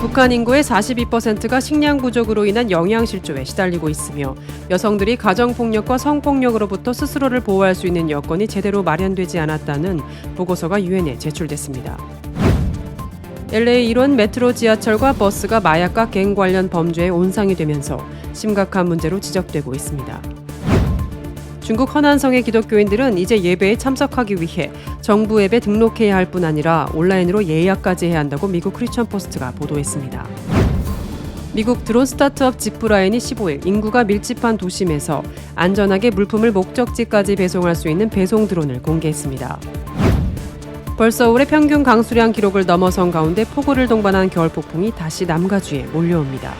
북한 인구의 42%가 식량 부족으로 인한 영양실조에 시달리고 있으며 여성들이 가정폭력과 성폭력으로부터 스스로를 보호할 수 있는 여건이 제대로 마련되지 않았다는 보고서가 유엔에 제출됐습니다. LA 일원 메트로 지하철과 버스가 마약과 갱 관련 범죄의 온상이 되면서 심각한 문제로 지적되고 있습니다. 중국 허난성의 기독교인들은 이제 예배에 참석하기 위해 정부 앱에 등록해야 할 뿐 아니라 온라인으로 예약까지 해야 한다고 미국 크리스천 포스트가 보도했습니다. 미국 드론 스타트업 지프라인이 15일 인구가 밀집한 도심에서 안전하게 물품을 목적지까지 배송할 수 있는 배송 드론을 공개했습니다. 벌써 올해 평균 강수량 기록을 넘어선 가운데 폭우를 동반한 겨울 폭풍이 다시 남가주에 몰려옵니다.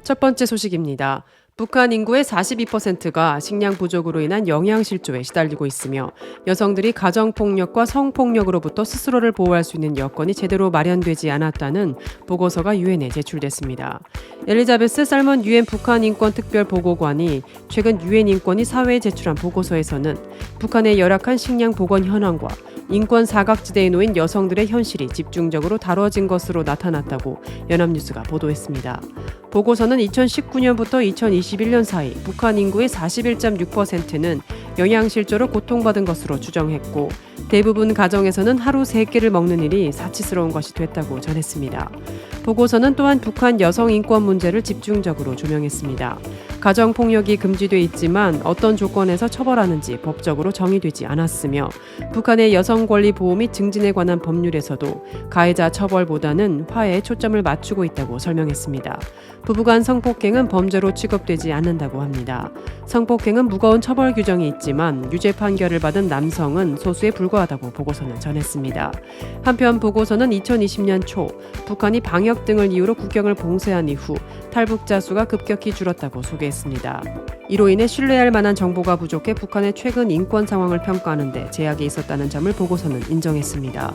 첫 번째 소식입니다. 북한 인구의 42%가 식량 부족으로 인한 영양실조에 시달리고 있으며 여성들이 가정폭력과 성폭력으로부터 스스로를 보호할 수 있는 여건이 제대로 마련되지 않았다는 보고서가 유엔에 제출됐습니다. 엘리자베스 살먼 유엔 북한 인권 특별 보고관이 최근 유엔 인권위 사회에 제출한 보고서에서는 북한의 열악한 식량 보건 현황과 인권 사각지대에 놓인 여성들의 현실이 집중적으로 다뤄진 것으로 나타났다고 연합뉴스가 보도했습니다. 보고서는 2019년부터 2021년 사이 북한 인구의 41.6%는 영양실조로 고통받은 것으로 추정했고 대부분 가정에서는 하루 3끼를 먹는 일이 사치스러운 것이 됐다고 전했습니다. 보고서는 또한 북한 여성 인권 문제를 집중적으로 조명했습니다. 가정폭력이 금지돼 있지만 어떤 조건에서 처벌하는지 법적으로 정의되지 않았으며 북한의 여성 권리 보호 및 증진에 관한 법률에서도 가해자 처벌보다는 화해에 초점을 맞추고 있다고 설명했습니다. 부부간 성폭행은 범죄로 취급되지 않는다고 합니다. 성폭행은 무거운 처벌 규정이 있지만 유죄 판결을 받은 남성은 소수에 불과하다고 보고서는 전했습니다. 한편 보고서는 2020년 초 북한이 방역 등을 이유로 국경을 봉쇄한 이후 탈북자 수가 급격히 줄었다고 소개했습니다. 이로 인해 신뢰할 만한 정보가 부족해 북한의 최근 인권 상황을 평가하는 데 제약이 있었다는 점을 보고서는 인정했습니다.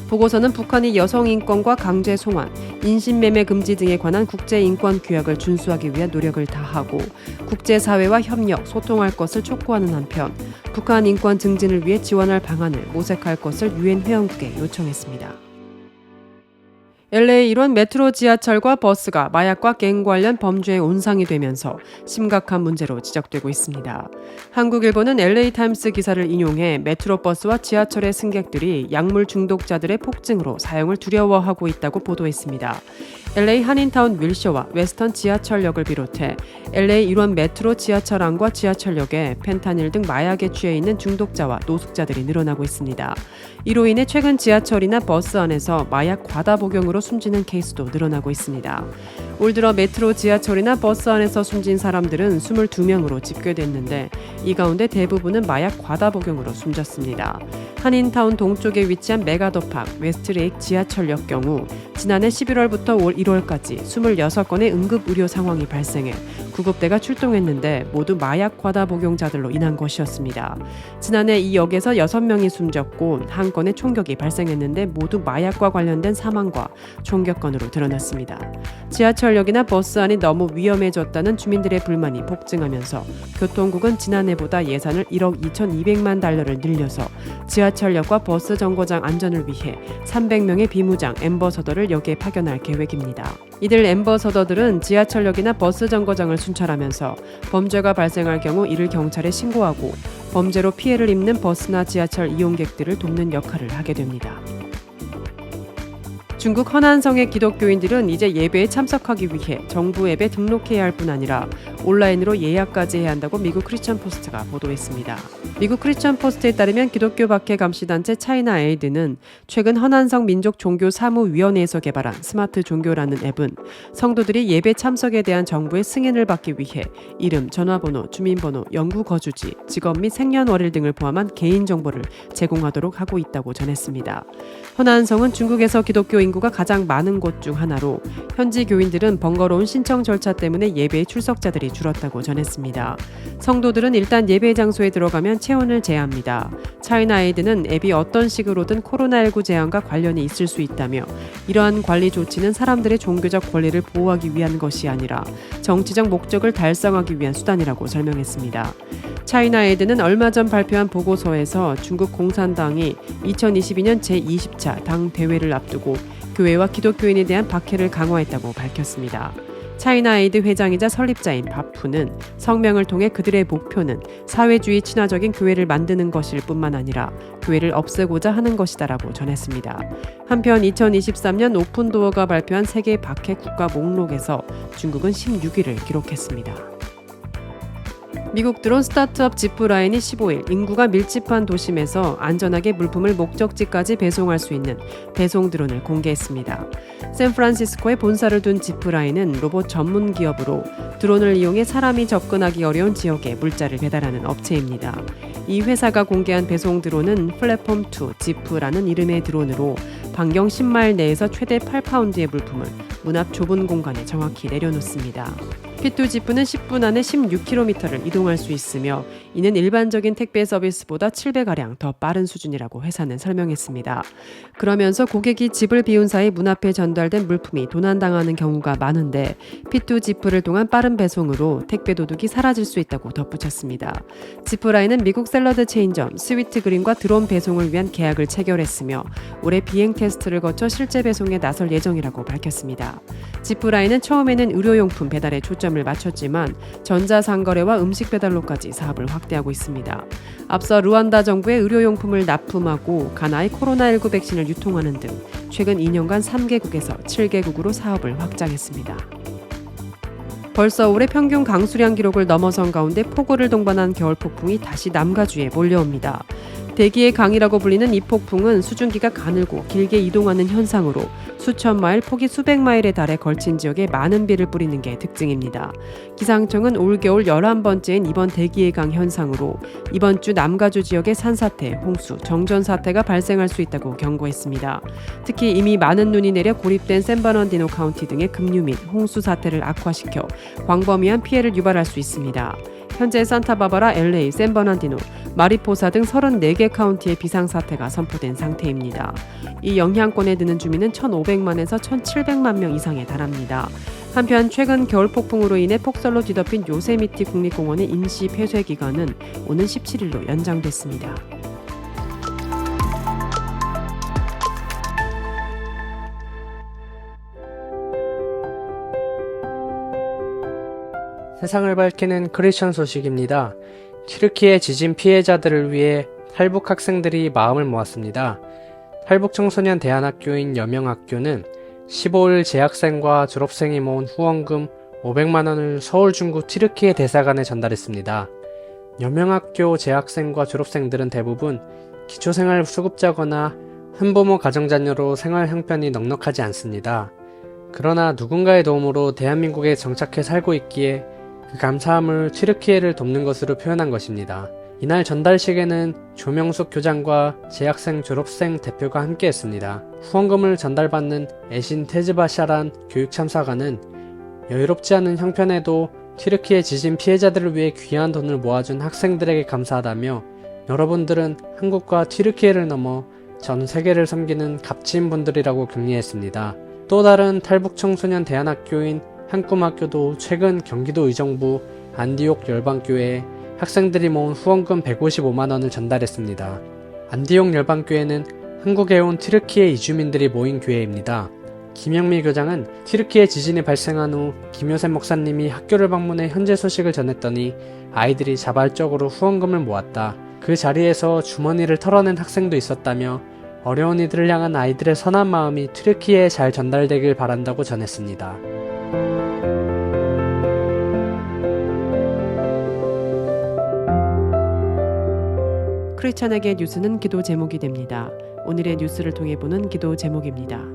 보고서는 북한이 여성 인권과 강제 송환, 인신매매 금지 등에 관한 국제인권 규약을 준수하기 위한 노력을 다하고 국제사회와 협력, 소통할 것을 촉구하는 한편 북한 인권 증진을 위해 지원할 방안을 모색할 것을 유엔 회원국에 요청했습니다. LA 일원 메트로 지하철과 버스가 마약과 갱 관련 범죄의 온상이 되면서 심각한 문제로 지적되고 있습니다. 한국일보는 LA타임스 기사를 인용해 메트로 버스와 지하철의 승객들이 약물 중독자들의 폭증으로 사용을 두려워하고 있다고 보도했습니다. LA 한인타운 윌셔와 웨스턴 지하철역을 비롯해 LA 일원 메트로 지하철 안과 지하철역에 펜타닐 등 마약에 취해 있는 중독자와 노숙자들이 늘어나고 있습니다. 이로 인해 최근 지하철이나 버스 안에서 마약 과다 복용으로 숨지는 케이스도 늘어나고 있습니다. 올 들어 메트로 지하철이나 버스 안에서 숨진 사람들은 22명으로 집계됐는데 이 가운데 대부분은 마약 과다 복용으로 숨졌습니다. 한인타운 동쪽에 위치한 메가더팍 웨스트레이크 지하철역 경우 지난해 11월부터 올 1월까지 26건의 응급 의료 상황이 발생해 구급대가 출동했는데 모두 마약 과다 복용자들로 인한 것이었습니다. 지난해 이 역에서 6명이 숨졌고 한 건의 총격이 발생했는데 모두 마약과 관련된 사망과 총격건으로 드러났습니다. 지하철역이나 버스 안이 너무 위험해졌다는 주민들의 불만이 폭증하면서 교통국은 지난해보다 예산을 1억 2,200만 달러를 늘려서 지하철역과 버스 정거장 안전을 위해 300명의 비무장 앰버서더를 역에 파견할 계획입니다. 이들 앰버서더들은 지하철역이나 버스 정거장을 순찰하면서 범죄가 발생할 경우 이를 경찰에 신고하고 범죄로 피해를 입는 버스나 지하철 이용객들을 돕는 역할을 하게 됩니다. 중국 허난성의 기독교인들은 이제 예배에 참석하기 위해 정부 앱에 등록해야 할 뿐 아니라 온라인으로 예약까지 해야 한다고 미국 크리스천 포스트가 보도했습니다. 미국 크리스천 포스트에 따르면 기독교 박해 감시단체 차이나 에이드는 최근 허난성 민족 종교 사무위원회에서 개발한 스마트 종교라는 앱은 성도들이 예배 참석에 대한 정부의 승인을 받기 위해 이름, 전화번호, 주민번호, 영구 거주지, 직업 및 생년월일 등을 포함한 개인정보를 제공하도록 하고 있다고 전했습니다. 허난성은 중국에서 기독교 인구 인구가 가장 많은 곳 중 하나로 현지 교인들은 번거로운 신청 절차 때문에 예배에 출석자들이 줄었다고 전했습니다. 성도들은 일단 예배 장소에 들어가면 체온을 재합니다. 차이나에이드는 앱이 어떤 식으로든 코로나19 재앙과 관련이 있을 수 있다며 이러한 관리 조치는 사람들의 종교적 권리를 보호하기 위한 것이 아니라 정치적 목적을 달성하기 위한 수단이라고 설명했습니다. 차이나에이드는 얼마 전 발표한 보고서에서 중국 공산당이 2022년 제20차 당 대회를 앞두고 교회와 기독교인에 대한 박해를 강화했다고 밝혔습니다. 차이나에이드 회장이자 설립자인 바푸는 성명을 통해 그들의 목표는 사회주의 친화적인 교회를 만드는 것일 뿐만 아니라 교회를 없애고자 하는 것이다라고 전했습니다. 한편 2023년 오픈도어가 발표한 세계 박해 국가 목록에서 중국은 16위를 기록했습니다. 미국 드론 스타트업 지프라인이 15일 인구가 밀집한 도심에서 안전하게 물품을 목적지까지 배송할 수 있는 배송 드론을 공개했습니다. 샌프란시스코에 본사를 둔 지프라인은 로봇 전문 기업으로 드론을 이용해 사람이 접근하기 어려운 지역에 물자를 배달하는 업체입니다. 이 회사가 공개한 배송 드론은 플랫폼2 지프라는 이름의 드론으로 반경 10마일 내에서 최대 8파운드의 물품을 문 앞 좁은 공간에 정확히 내려놓습니다. P2 지프는 10분 안에 16km를 이동할 수 있으며 이는 일반적인 택배 서비스보다 7배가량 더 빠른 수준이라고 회사는 설명했습니다. 그러면서 고객이 집을 비운 사이 문 앞에 전달된 물품이 도난당하는 경우가 많은데 P2 지프를 통한 빠른 배송으로 택배 도둑이 사라질 수 있다고 덧붙였습니다. 지프라인은 미국 샐러드 체인점 스위트그린과 드론 배송을 위한 계약을 체결했으며 올해 비행 테스트를 거쳐 실제 배송에 나설 예정이라고 밝혔습니다. 지프라인은 처음에는 의료용품 배달에 초점을 맞췄지만 전자상거래와 음식 배달로까지 사업을 확대하고 있습니다. 앞서 루안다 정부의 의료용품을 납품하고 가나의 코로나19 백신을 유통하는 등 최근 2년간 3개국에서 7개국으로 사업을 확장했습니다. 벌써 올해 평균 강수량 기록을 넘어선 가운데 폭우를 동반한 겨울 폭풍이 다시 남가주에 몰려옵니다. 대기의 강이라고 불리는 이 폭풍은 수증기가 가늘고 길게 이동하는 현상으로 수천 마일, 폭이 수백 마일에 달해 걸친 지역에 많은 비를 뿌리는 게 특징입니다. 기상청은 올겨울 11번째인 이번 대기의 강 현상으로 이번 주 남가주 지역의 산사태, 홍수, 정전사태가 발생할 수 있다고 경고했습니다. 특히 이미 많은 눈이 내려 고립된 샌버너디노 카운티 등의 급류 및 홍수 사태를 악화시켜 광범위한 피해를 유발할 수 있습니다. 현재 산타바바라, LA, 샌버나디노, 마리포사 등 34개 카운티의 비상사태가 선포된 상태입니다. 이 영향권에 드는 주민은 1,500만에서 1,700만 명 이상에 달합니다. 한편 최근 겨울 폭풍으로 인해 폭설로 뒤덮인 요세미티 국립공원의 임시 폐쇄 기간은 오는 17일로 연장됐습니다. 세상을 밝히는 크리스천 소식입니다. 튀르키예 지진 피해자들을 위해 탈북 학생들이 마음을 모았습니다. 탈북 청소년 대안학교인 여명학교는 15일 재학생과 졸업생이 모은 후원금 500만 원을 서울 중구 튀르키예 대사관에 전달했습니다. 여명학교 재학생과 졸업생들은 대부분 기초생활 수급자거나 한부모 가정자녀로 생활 형편이 넉넉하지 않습니다. 그러나 누군가의 도움으로 대한민국에 정착해 살고 있기에 그 감사함을 튀르키예를 돕는 것으로 표현한 것입니다. 이날 전달식에는 조명숙 교장과 재학생 졸업생 대표가 함께했습니다. 후원금을 전달받는 에신 테즈바샤란 교육참사관은 여유롭지 않은 형편에도 튀르키예 지진 피해자들을 위해 귀한 돈을 모아준 학생들에게 감사하다며 여러분들은 한국과 튀르키예를 넘어 전 세계를 섬기는 값진 분들이라고 격려했습니다. 또 다른 탈북 청소년 대안학교인 한꿈학교도 최근 경기도 의정부 안디옥 열방교회에 학생들이 모은 후원금 155만 원을 전달했습니다. 안디옥 열방교회는 한국에 온 튀르키예 이주민들이 모인 교회입니다. 김영미 교장은 튀르키예 지진이 발생한 후 김효셉 목사님이 학교를 방문해 현재 소식을 전했더니 아이들이 자발적으로 후원금을 모았다. 그 자리에서 주머니를 털어낸 학생도 있었다며 어려운 이들을 향한 아이들의 선한 마음이 튀르키예에 잘 전달되길 바란다고 전했습니다. 크리스찬에게 뉴스는 기도 제목이 됩니다. 오늘의 뉴스를 통해 보는 기도 제목입니다.